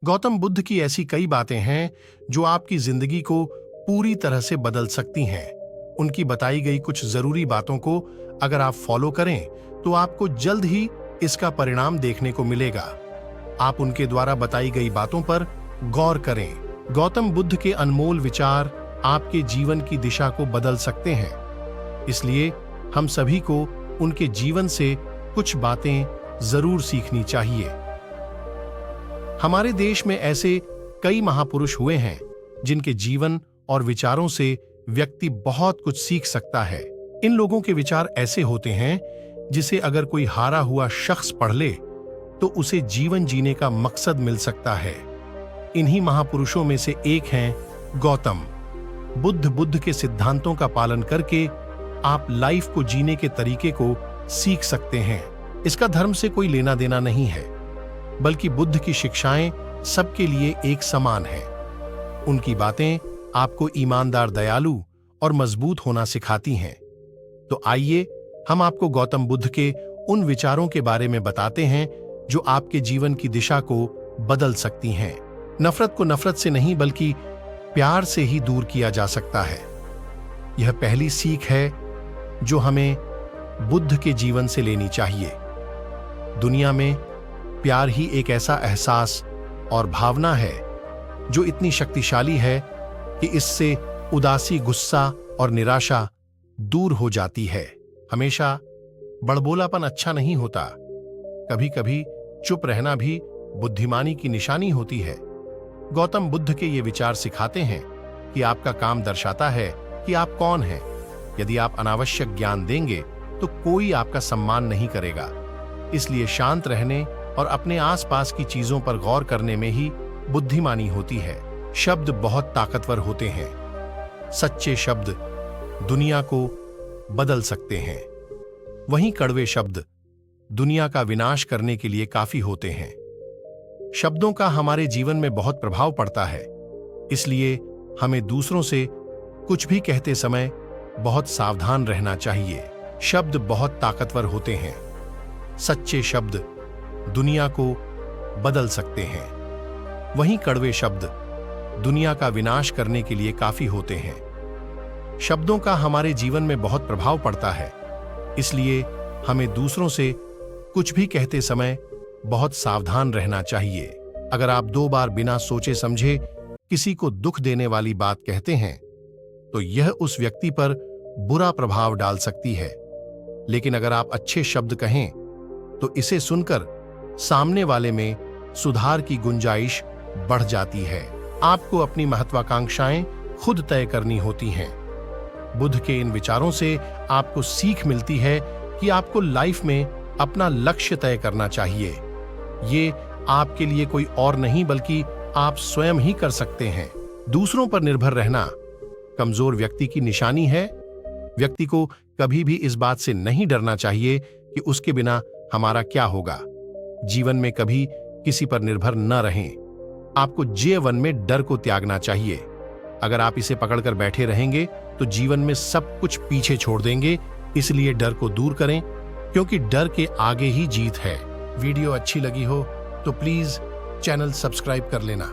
गौतम बुद्ध की ऐसी कई बातें हैं जो आपकी जिंदगी को पूरी तरह से बदल सकती हैं। उनकी बताई गई कुछ जरूरी बातों को अगर आप फॉलो करें तो आपको जल्द ही इसका परिणाम देखने को मिलेगा। आप उनके द्वारा बताई गई बातों पर गौर करें। गौतम बुद्ध के अनमोल विचार आपके जीवन की दिशा को बदल सकते हैं, इसलिए हम सभी को उनके जीवन से कुछ बातें जरूर सीखनी चाहिए। हमारे देश में ऐसे कई महापुरुष हुए हैं जिनके जीवन और विचारों से व्यक्ति बहुत कुछ सीख सकता है। इन लोगों के विचार ऐसे होते हैं जिसे अगर कोई हारा हुआ शख्स पढ़ ले तो उसे जीवन जीने का मकसद मिल सकता है। इन्हीं महापुरुषों में से एक हैं गौतम बुद्ध। बुद्ध के सिद्धांतों का पालन करके आप लाइफ को जीने के तरीके को सीख सकते हैं। इसका धर्म से कोई लेना देना नहीं है, बल्कि बुद्ध की शिक्षाएं सबके लिए एक समान है। उनकी बातें आपको ईमानदार, दयालु और मजबूत होना सिखाती हैं। तो आइए हम आपको गौतम बुद्ध के उन विचारों के बारे में बताते हैं जो आपके जीवन की दिशा को बदल सकती हैं। नफरत को नफरत से नहीं बल्कि प्यार से ही दूर किया जा सकता है। यह पहली सीख है जो हमें बुद्ध के जीवन से लेनी चाहिए। दुनिया में प्यार ही एक ऐसा एहसास और भावना है जो इतनी शक्तिशाली है कि इससे उदासी, गुस्सा और निराशा दूर हो जाती है। हमेशा बड़बोलापन अच्छा नहीं होता, कभी कभी चुप रहना भी बुद्धिमानी की निशानी होती है। गौतम बुद्ध के ये विचार सिखाते हैं कि आपका काम दर्शाता है कि आप कौन हैं। यदि आप अनावश्यक ज्ञान देंगे तो कोई आपका सम्मान नहीं करेगा। इसलिए शांत रहने और अपने आसपास की चीजों पर गौर करने में ही बुद्धिमानी होती है। शब्द बहुत ताकतवर होते हैं। सच्चे शब्द दुनिया को बदल सकते हैं, वहीं कड़वे शब्द दुनिया का विनाश करने के लिए काफी होते हैं। शब्दों का हमारे जीवन में बहुत प्रभाव पड़ता है, इसलिए हमें दूसरों से कुछ भी कहते समय बहुत सावधान रहना चाहिए। शब्द बहुत ताकतवर होते हैं। सच्चे शब्द दुनिया को बदल सकते हैं, वहीं कड़वे शब्द दुनिया का विनाश करने के लिए काफी होते हैं। शब्दों का हमारे जीवन में बहुत प्रभाव पड़ता है, इसलिए हमें दूसरों से कुछ भी कहते समय बहुत सावधान रहना चाहिए। अगर आप 2 बार बिना सोचे समझे किसी को दुख देने वाली बात कहते हैं तो यह उस व्यक्ति पर बुरा प्रभाव डाल सकती है, लेकिन अगर आप अच्छे शब्द कहें तो इसे सुनकर सामने वाले में सुधार की गुंजाइश बढ़ जाती है। आपको अपनी महत्वाकांक्षाएं खुद तय करनी होती हैं। बुद्ध के इन विचारों से आपको सीख मिलती है कि आपको लाइफ में अपना लक्ष्य तय करना चाहिए। ये आपके लिए कोई और नहीं बल्कि आप स्वयं ही कर सकते हैं। दूसरों पर निर्भर रहना कमजोर व्यक्ति की निशानी है। व्यक्ति को कभी भी इस बात से नहीं डरना चाहिए कि उसके बिना हमारा क्या होगा। जीवन में कभी किसी पर निर्भर न रहें। आपको जीवन में डर को त्यागना चाहिए। अगर आप इसे पकड़कर बैठे रहेंगे तो जीवन में सब कुछ पीछे छोड़ देंगे। इसलिए डर को दूर करें, क्योंकि डर के आगे ही जीत है। वीडियो अच्छी लगी हो तो प्लीज चैनल सब्सक्राइब कर लेना।